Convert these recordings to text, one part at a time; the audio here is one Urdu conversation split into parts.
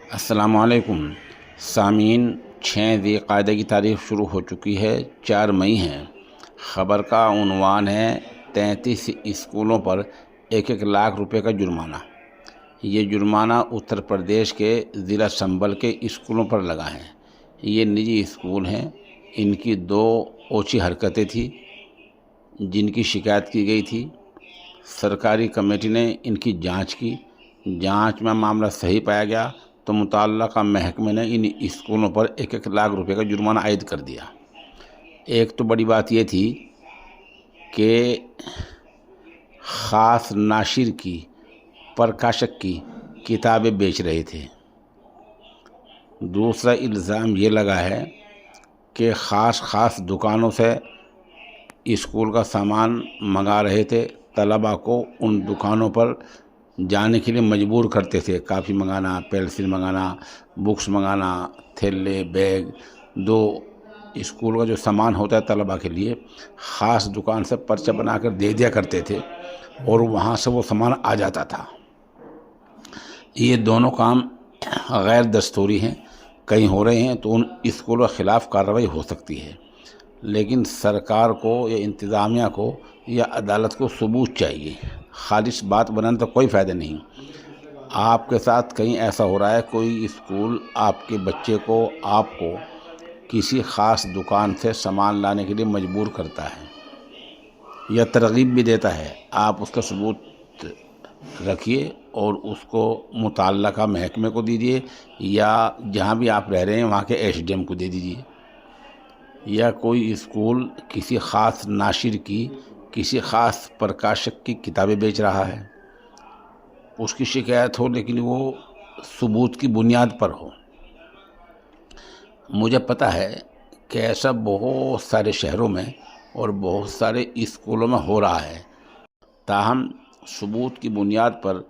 السلام علیکم سامعین، 6 ذی القعدہ کی تاریخ شروع ہو چکی ہے، 4 مئی ہے۔ خبر کا عنوان ہے 33 اسکولوں پر 1 لاکھ روپے کا جرمانہ۔ یہ جرمانہ اتر پردیش کے ضلع سنبھل کے اسکولوں پر لگا ہے۔ یہ نجی اسکول ہیں، ان کی 2 اوچھی حرکتیں تھیں جن کی شکایت کی گئی تھی۔ سرکاری کمیٹی نے ان کی جانچ کی، جانچ میں معاملہ صحیح پایا گیا تو متعلقہ محکمے نے ان اسکولوں پر 1 لاکھ روپے کا جرمانہ عائد کر دیا۔ ایک تو بڑی بات یہ تھی کہ خاص ناشر کی، پرکاشک کی کتابیں بیچ رہے تھے۔ دوسرا الزام یہ لگا ہے کہ خاص دکانوں سے اسکول کا سامان منگا رہے تھے، طلباء کو ان دکانوں پر جانے کے لیے مجبور کرتے تھے۔ کاپی منگانا، پینسل منگانا، بکس منگانا، تھیلے، بیگ، 2 اسکول کا جو سامان ہوتا ہے طلباء کے لیے، خاص دکان سے پرچہ بنا کر دے دیا کرتے تھے اور وہاں سے وہ سامان آ جاتا تھا۔ یہ دونوں کام غیر دستوری ہیں، کہیں ہو رہے ہیں تو ان اسکولوں کے خلاف کارروائی ہو سکتی ہے، لیکن سرکار کو یا انتظامیہ کو یا عدالت کو ثبوت چاہیے۔ خالص بات بنانے تو کوئی فائدہ نہیں۔ آپ کے ساتھ کہیں ایسا ہو رہا ہے، کوئی اسکول آپ کے بچے کو، آپ کو کسی خاص دکان سے سامان لانے کے لیے مجبور کرتا ہے یا ترغیب بھی دیتا ہے، آپ اس کا ثبوت رکھیے اور اس کو متعلقہ محکمے کو دیجیے یا جہاں بھی آپ رہ رہے ہیں وہاں کے ایس ڈی ایم کو دے دیجیے۔ یا کوئی اسکول کسی خاص ناشر کی، کسی خاص پرکاشک کی کتابیں بیچ رہا ہے، اس کی شکایت ہو لیکن وہ ثبوت کی بنیاد پر ہو۔ مجھے پتہ ہے کہ ایسا بہت سارے شہروں میں اور بہت سارے اسکولوں میں ہو رہا ہے، تاہم ثبوت کی بنیاد پر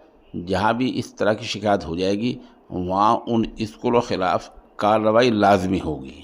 جہاں بھی اس طرح کی شکایت ہو جائے گی وہاں ان اسکولوں کے خلاف کارروائی لازمی ہوگی۔